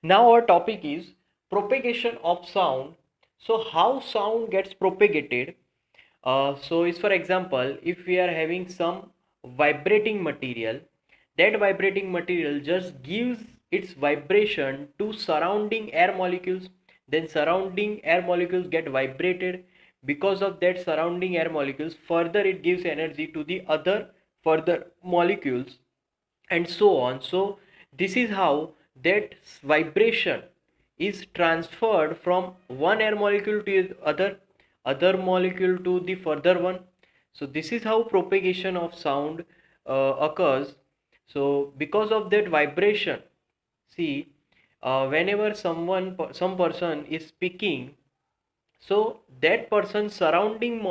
Now our topic is propagation of sound. So how sound gets propagated? So is for example, if we are having some vibrating material, that vibrating material just gives its vibration to surrounding air molecules. Then surrounding air molecules get vibrated. Because of that surrounding air molecules, further it gives energy to the other further molecules and so on. So this is how that vibration is transferred from one air molecule to the other molecule to the further one. So this is how propagation of sound occurs. So because of that vibration, see, whenever some person is speaking, so that person's surrounding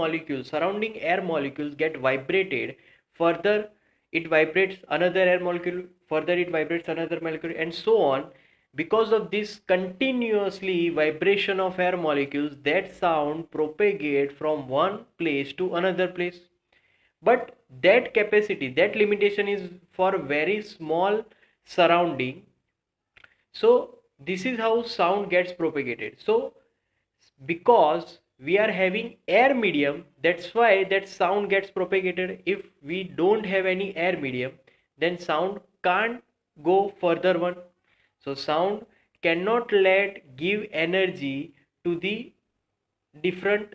air molecules get vibrated. Further, it vibrates another air molecule. Further, it vibrates another molecule, and so on. Because of this continuously vibration of air molecules, that sound propagate from one place to another place. But that capacity, that limitation is for very small surrounding. So this is how sound gets propagated. So because we are having air medium, that's why that sound gets propagated. If we don't have any air medium, then sound can't go further one. So sound cannot let give energy to the different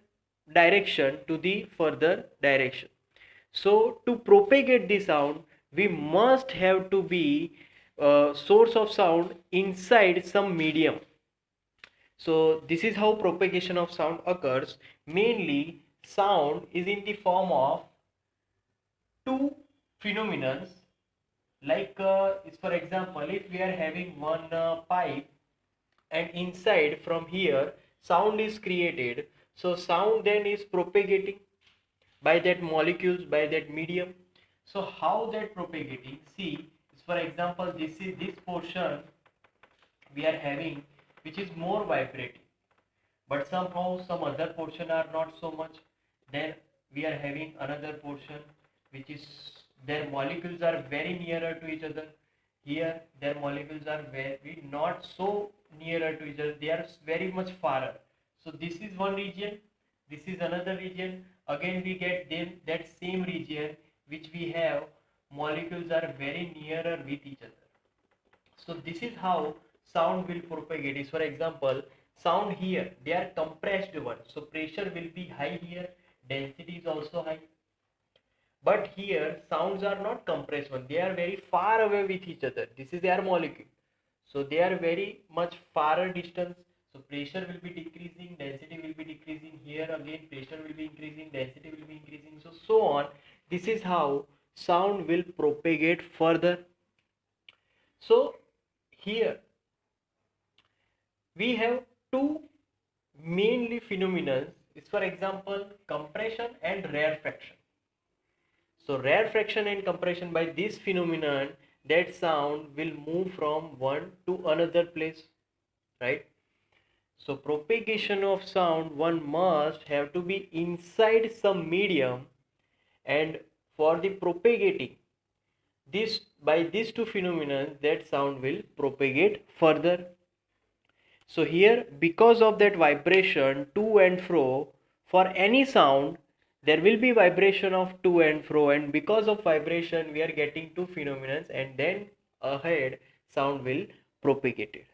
direction to the further direction. So to propagate the sound, we must have to be source of sound inside some medium. So this is how propagation of sound occurs. Mainly, sound is in the form of two phenomena. Like, is for example, if we are having one pipe, and inside from here sound is created. So sound then is propagating by that molecules, by that medium. So how that propagating? See, for example, this portion we are having, which is more vibrating, but somehow some other portion are not so much. Then we are having another portion which is, their molecules are very nearer to each other. Here their molecules are very not so nearer to each other, they are very much farther. So this is one region, this is another region. Again we get then that same region which we have molecules are very nearer with each other. So this is how sound will propagate. Is for example, sound here, they are compressed one. So pressure will be high here, density is also high. But here sounds are not compressed one. They are very far away with each other. This is air molecule. So they are very much farther distance. So pressure will be decreasing, density will be decreasing. Here again pressure will be increasing, density will be increasing. So on. This is how sound will propagate further. So here we have two mainly phenomena. Is for example compression and rarefaction. So rarefaction and compression, by this phenomenon that sound will move from one to another place, right? So propagation of sound, one must have to be inside some medium, and for the propagating this, by these two phenomena that sound will propagate further. So here, because of that vibration to and fro, for any sound there will be vibration of to and fro, and because of vibration we are getting two phenomena, and then ahead sound will propagate it.